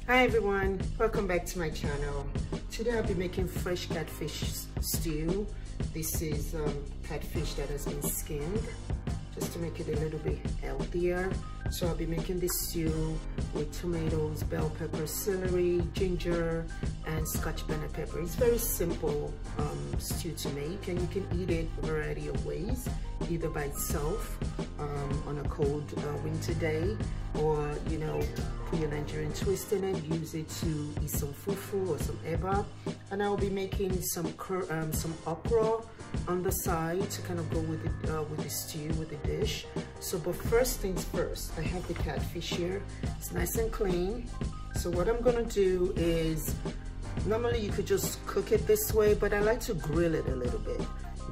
Hi everyone, welcome back to my channel. Today I'll be making fresh catfish stew. This is catfish that has been skinned just to make it a little bit healthier. So I'll be making this stew with tomatoes, bell pepper, celery, ginger, and Scotch bonnet pepper. It's very simple stew to make, and you can eat it a variety of ways, either by itself on a cold winter day, or put your Nigerian twist in it, use it to eat some fufu or some eba. And I'll be making some okra on the side to kind of go with the stew, with the dish. So, but first things first, I have the catfish here. It's nice and clean. So what I'm gonna do is, normally you could just cook it this way, but I like to grill it a little bit.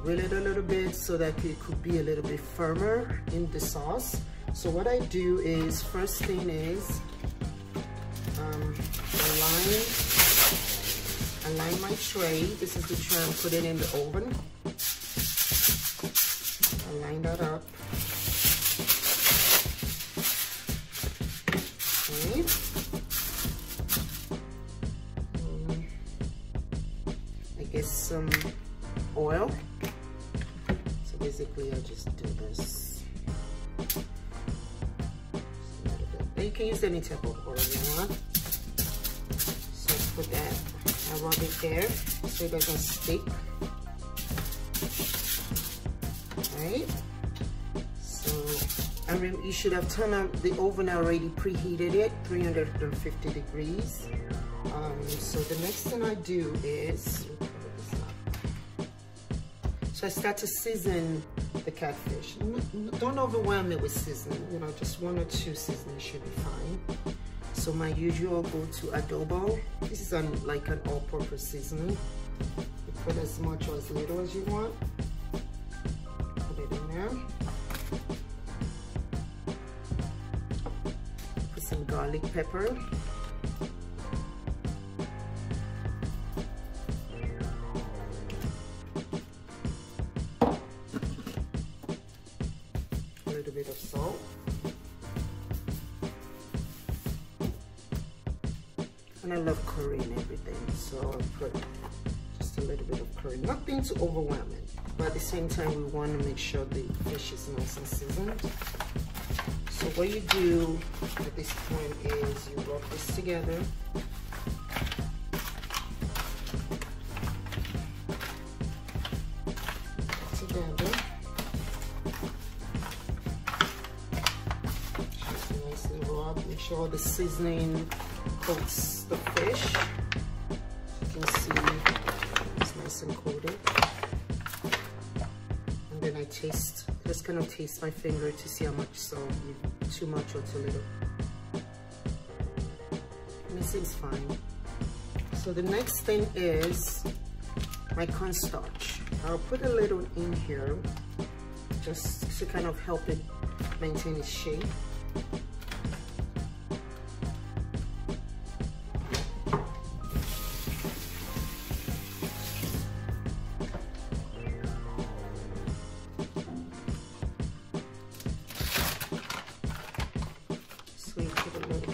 Grill it a little bit so that it could be a little bit firmer in the sauce. So what I do is, first thing is, align my tray. This is the tray I'm putting in the oven. Align that up. Okay. I guess some oil. So basically I just do this. You can use any type of oil you want. So put that, I rub it there so it doesn't stick. Right? So, you should have turned on the oven already, preheated it, 350 degrees. So the next thing I do is, so I start to season the catfish. Don't overwhelm it with seasoning, just 1 or 2 seasonings should be fine. So my usual go-to adobo. This is like an all-purpose seasoning. You put as much or as little as you want. Put it in there. Put some garlic pepper. Bit of salt, and I love curry and everything, so I put just a little bit of curry, nothing to overwhelm it, but at the same time we want to make sure the fish is nice and seasoned. So what you do at this point is you rub this together. Make sure the seasoning coats the fish. You can see it's nice and coated. And then I taste, just kind of taste my finger to see how much salt, too much or too little. And it seems fine. So the next thing is my cornstarch. I'll put a little in here just to kind of help it maintain its shape.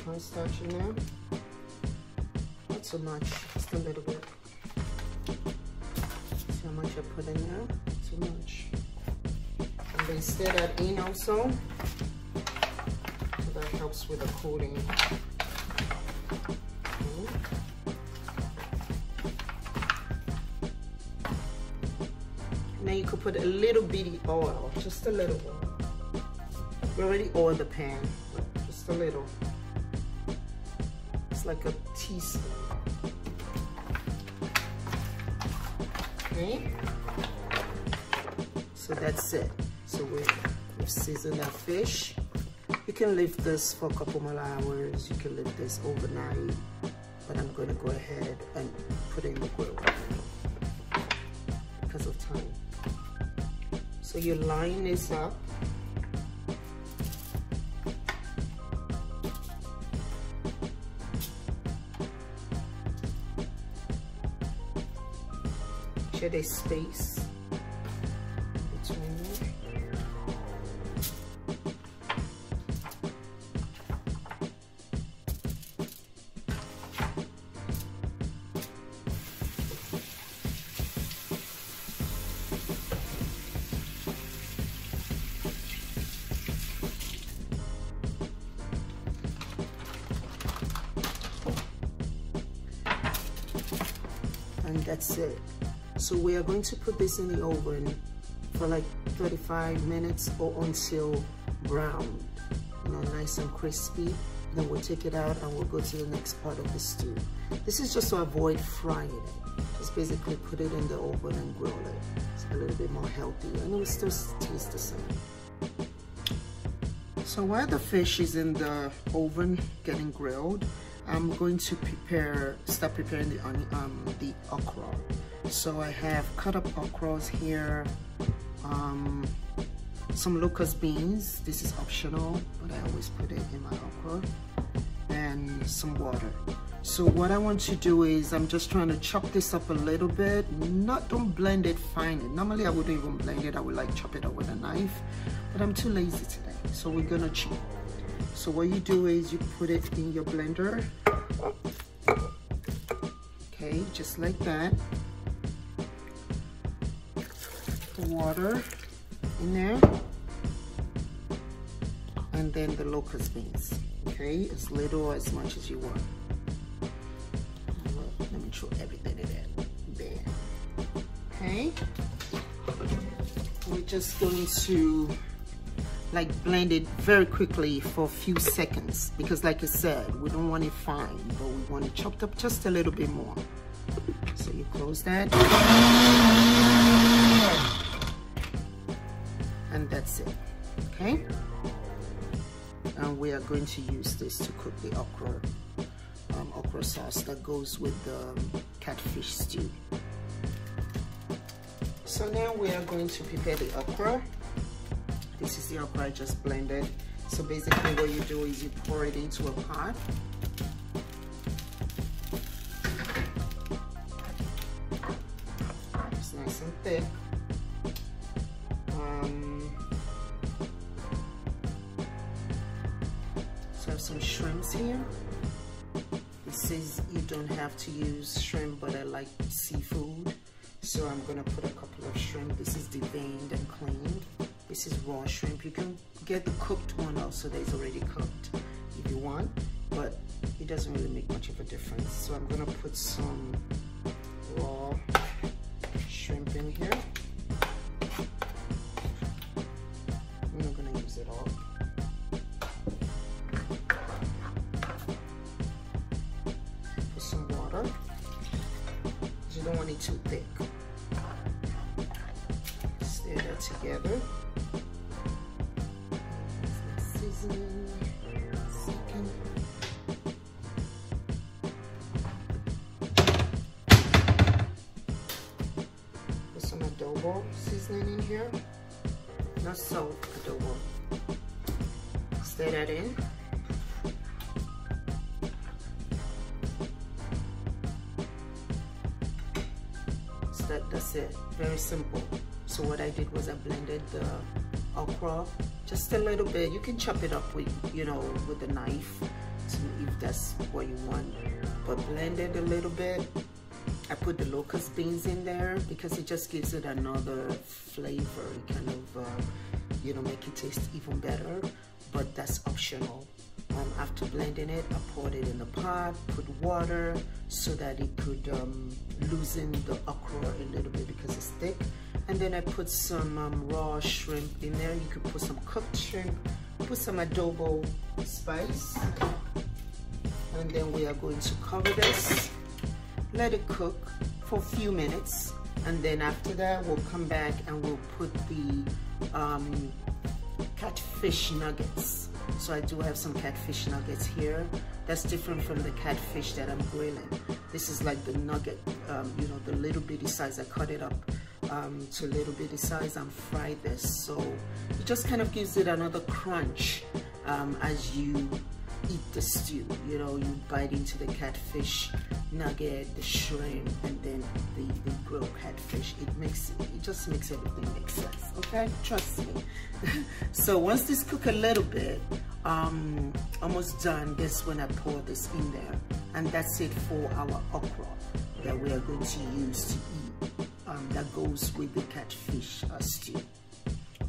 Cornstarch in there, not so much, just a little bit. See how much I put in there? Too much. And then stir that in also, so that helps with the coating. Okay. Now you could put a little bitty oil, just a little bit. We already oiled the pan, but just a little. Like a teaspoon. Okay, so that's it. So we've seasoned our fish. You can leave this for a couple more hours, you can leave this overnight, but I'm going to go ahead and put it in the grill because of time. So you line this up. There's space between them. that's it. So we are going to put this in the oven for like 35 minutes or until brown, you know, nice and crispy. Then we'll take it out and we'll go to the next part of the stew. This is just to avoid frying it. Just basically put it in the oven and grill it. It's a little bit more healthy and it will still taste the same. So while the fish is in the oven getting grilled, I'm going to start preparing the okra. So I have cut up okras here, some locust beans. This is optional, but I always put it in my okra, and some water. So what I want to do is I'm just trying to chop this up a little bit. Don't blend it fine. Normally I wouldn't even blend it. I would like chop it up with a knife, but I'm too lazy today. So we're gonna chop. So what you do is you put it in your blender. Okay, just like that. The water in there, and then the locust beans. Okay, as little or as much as you want. Let me throw everything in there. Okay, we're just going to like blend it very quickly for a few seconds, because like I said, we don't want it fine, but we want it chopped up just a little bit more. So you close that, and that's it. Okay, and we are going to use this to cook the okra sauce that goes with the catfish stew. So now we are going to prepare the okra. This is the okra I just blended. So basically what you do is you pour it into a pot. It's nice and thick. So I have some shrimps here. It says you don't have to use shrimp, but I like seafood. So I'm gonna put a couple of shrimp. This is deveined and cleaned. This is raw shrimp. You can get the cooked one also that is already cooked if you want, but it doesn't really make much of a difference. So I'm gonna put some raw shrimp in here. I'm not gonna use it all. Put some water. You don't want it too thick. Stir that together. Seasoning. Second. Put some adobo seasoning in here. Not salt, adobo. Stir that in. That's it. Very simple. So what I did was I blended the okra just a little bit. You can chop it up with, you know, with a knife if that's what you want, but blend it a little bit. I put the locust beans in there because it just gives it another flavor. It kind of, you know, make it taste even better, but that's optional. After blending it, I poured it in the pot, put water so that it could loosen the okra a little bit because it's thick. And then I put some raw shrimp in there. You could put some cooked shrimp, put some adobo spice. And then we are going to cover this, let it cook for a few minutes. And then after that, we'll come back and we'll put the catfish nuggets. So I do have some catfish nuggets here. That's different from the catfish that I'm grilling. This is like the nugget, you know, the little bitty size. I cut it up to little bitty size and fry this. So it just kind of gives it another crunch as you eat the stew. You know, you bite into the catfish nugget, the shrimp, and then the grilled catfish. It just makes everything make sense. Okay, trust me. So once this cook a little bit, almost done, that's when I pour this in there, and that's it for our okra that we are going to use to eat. That goes with the catfish stew.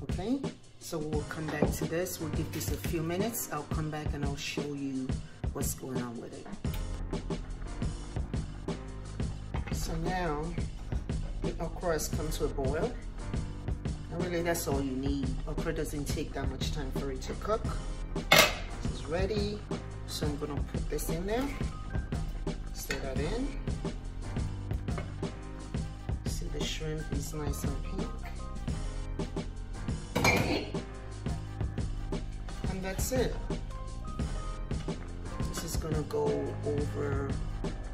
Okay. So we'll come back to this. We'll give this a few minutes. I'll come back and I'll show you what's going on with it. So now the okra has come to a boil. And really that's all you need. Okra doesn't take that much time for it to cook. This is ready. So I'm gonna put this in there. Stir that in. See, the shrimp is nice and pink. And that's it. This is gonna go over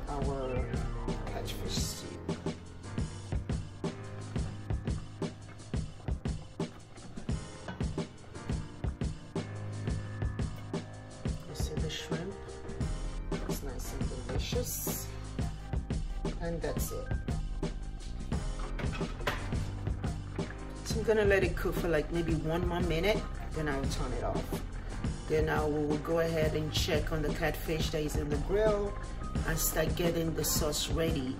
our catfish stew. You see the shrimp? It's nice and delicious. And that's it. So I'm gonna let it cook for like maybe 1 more minute, then I'll turn it off. Then I will go ahead and check on the catfish that is in the grill and start getting the sauce ready,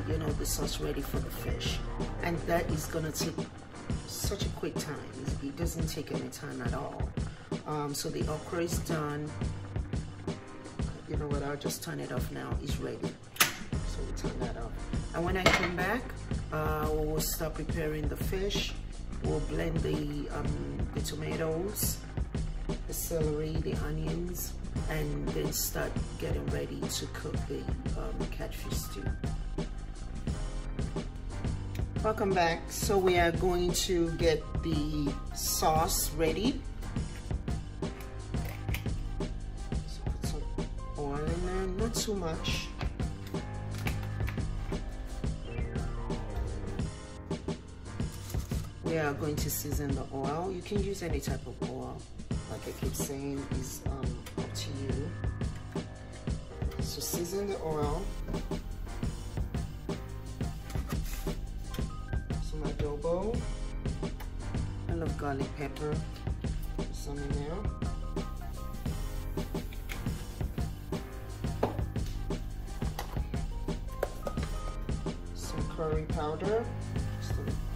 you know, the sauce ready for the fish. And that is gonna take such a quick time. It doesn't take any time at all. So the okra is done. You know what, I'll just turn it off now. It's ready. So we turn that off. And when I come back, we'll start preparing the fish. We'll blend the tomatoes, the celery, the onions, and then start getting ready to cook the catfish stew. Welcome back. So we are going to get the sauce ready. So put some oil in there, not too much. We are going to season the oil. You can use any type of oil. Like I keep saying, is up to you. So season the oil. Some adobo. I love garlic pepper. Put some in there. Some curry powder.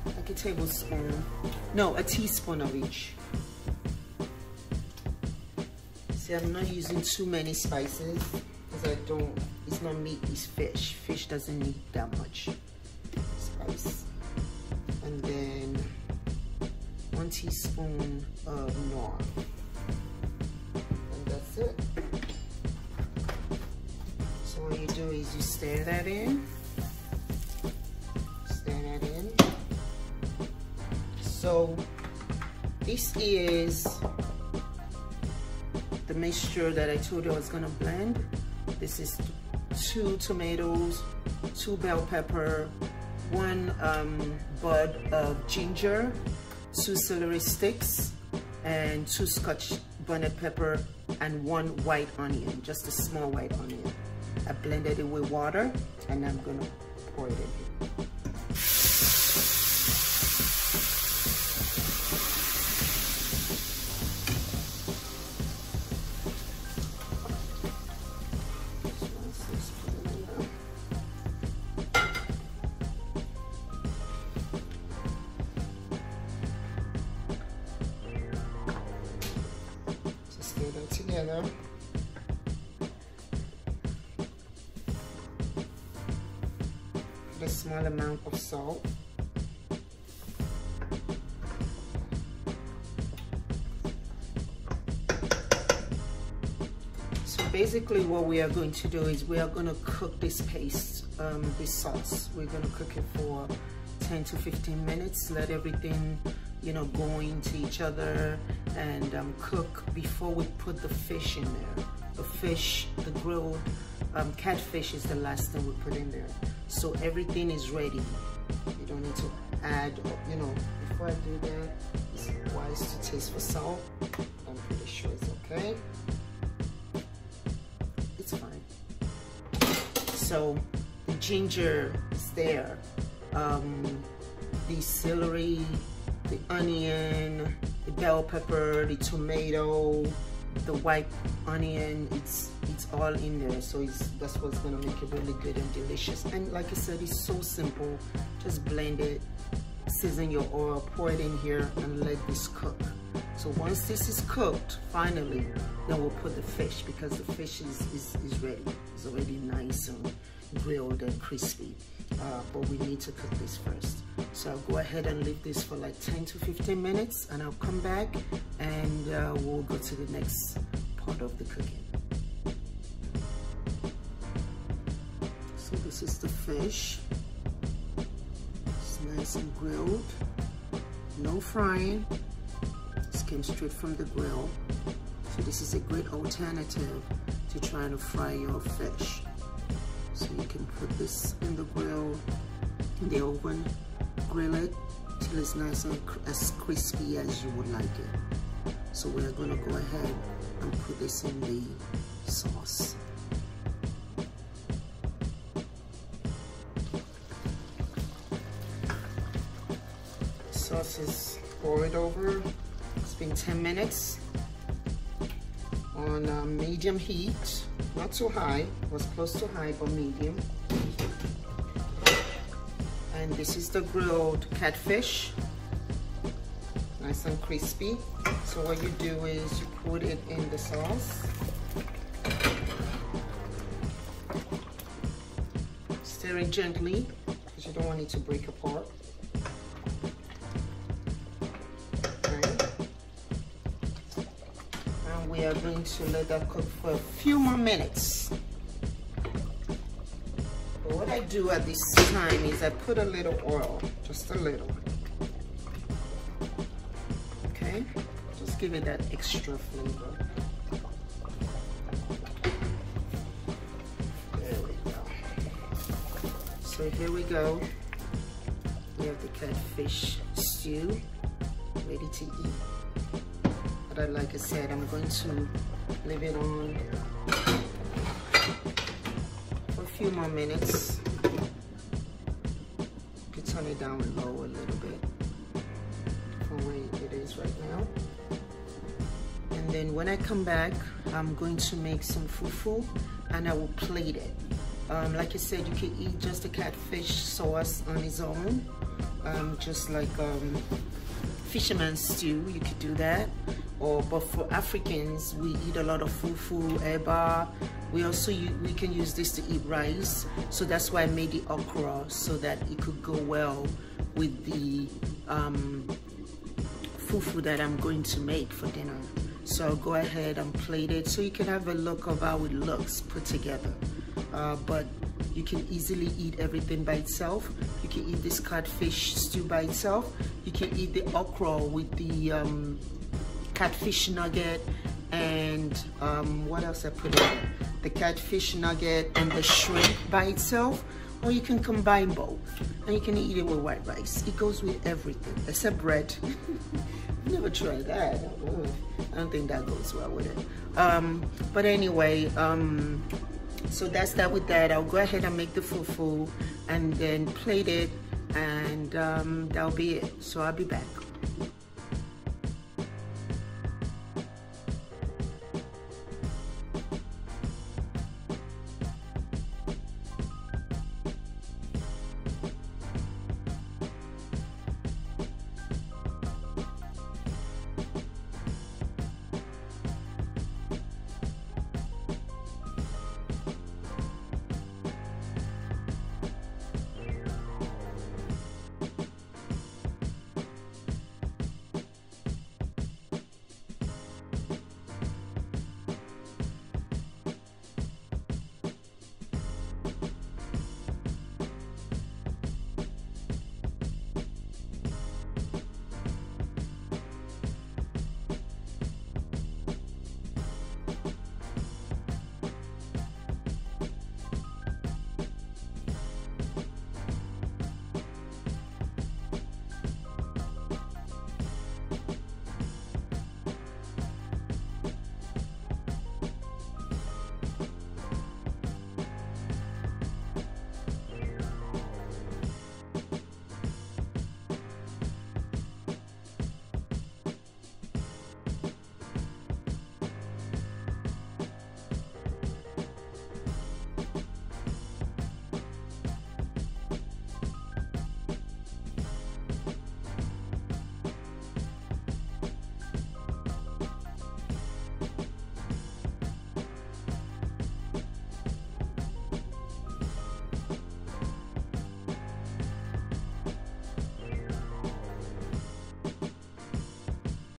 Like a tablespoon. No, a teaspoon of each. See, I'm not using too many spices because it's not meat, it's fish. Fish doesn't need that much spice. And then 1 teaspoon of nor. And that's it. So what you do is you stir that in. Stir that in. So this is the mixture that I told you I was gonna blend. This is 2 tomatoes, 2 bell pepper, 1 bud of ginger, 2 celery sticks, and 2 Scotch bonnet pepper, and 1 white onion, just a small white onion. I blended it with water, and I'm gonna pour it in here. Together. Put a small amount of salt. So basically what we are going to do is we are going to cook this paste, this sauce. We're going to cook it for 10 to 15 minutes, let everything, you know, go into each other, and cook before we put the fish in there. The fish, the grilled catfish is the last thing we put in there. So everything is ready. You don't need to add, you know, before I do that, it's wise to taste for salt. I'm pretty sure it's okay. It's fine. So the ginger is there. The celery, the onion, the bell pepper, the tomato, the white onion, it's all in there. So that's what's gonna make it really good and delicious. And like I said, it's so simple. Just blend it, season your oil, pour it in here, and let this cook. So once this is cooked, finally, then we'll put the fish, because the fish is ready. It's already nice and grilled and crispy. But we need to cook this first. So I'll go ahead and leave this for like 10 to 15 minutes, and I'll come back and we'll go to the next part of the cooking. So this is the fish. It's nice and grilled, no frying. This came straight from the grill. So this is a great alternative to trying to fry your fish. So you can put this in the grill, in the oven, grill it till it's nice and as crispy as you would like it. So we're gonna go ahead and put this in the sauce. Sauce is poured over. It's been 10 minutes on medium heat, not too high. It was close to high, but medium. And this is the grilled catfish, nice and crispy. So what you do is you put it in the sauce, stir it gently because you don't want it to break apart. We are going to let that cook for a few more minutes. But what I do at this time is I put a little oil, just a little. Okay, just give it that extra flavor. There we go. So here we go. We have the catfish stew ready to eat. But like I said, I'm going to leave it on for a few more minutes. You can turn it down low a little bit from where it is right now. And then when I come back, I'm going to make some fufu and I will plate it. Like I said, you can eat just the catfish sauce on its own, just like fisherman's stew, you could do that. But for Africans, we eat a lot of fufu, eba. We can use this to eat rice. So that's why I made the okra, so that it could go well with the fufu that I'm going to make for dinner. So I'll go ahead and plate it so you can have a look of how it looks put together. But you can easily eat everything by itself. You can eat this catfish stew by itself. You can eat the okra with the catfish nugget and what else I put in there? The catfish nugget and the shrimp by itself, or you can combine both and you can eat it with white rice. It goes with everything except bread. Never tried that. I don't think that goes well with it. But anyway, so that's that with that. I'll go ahead and make the fufu and then plate it, and that'll be it. So I'll be back.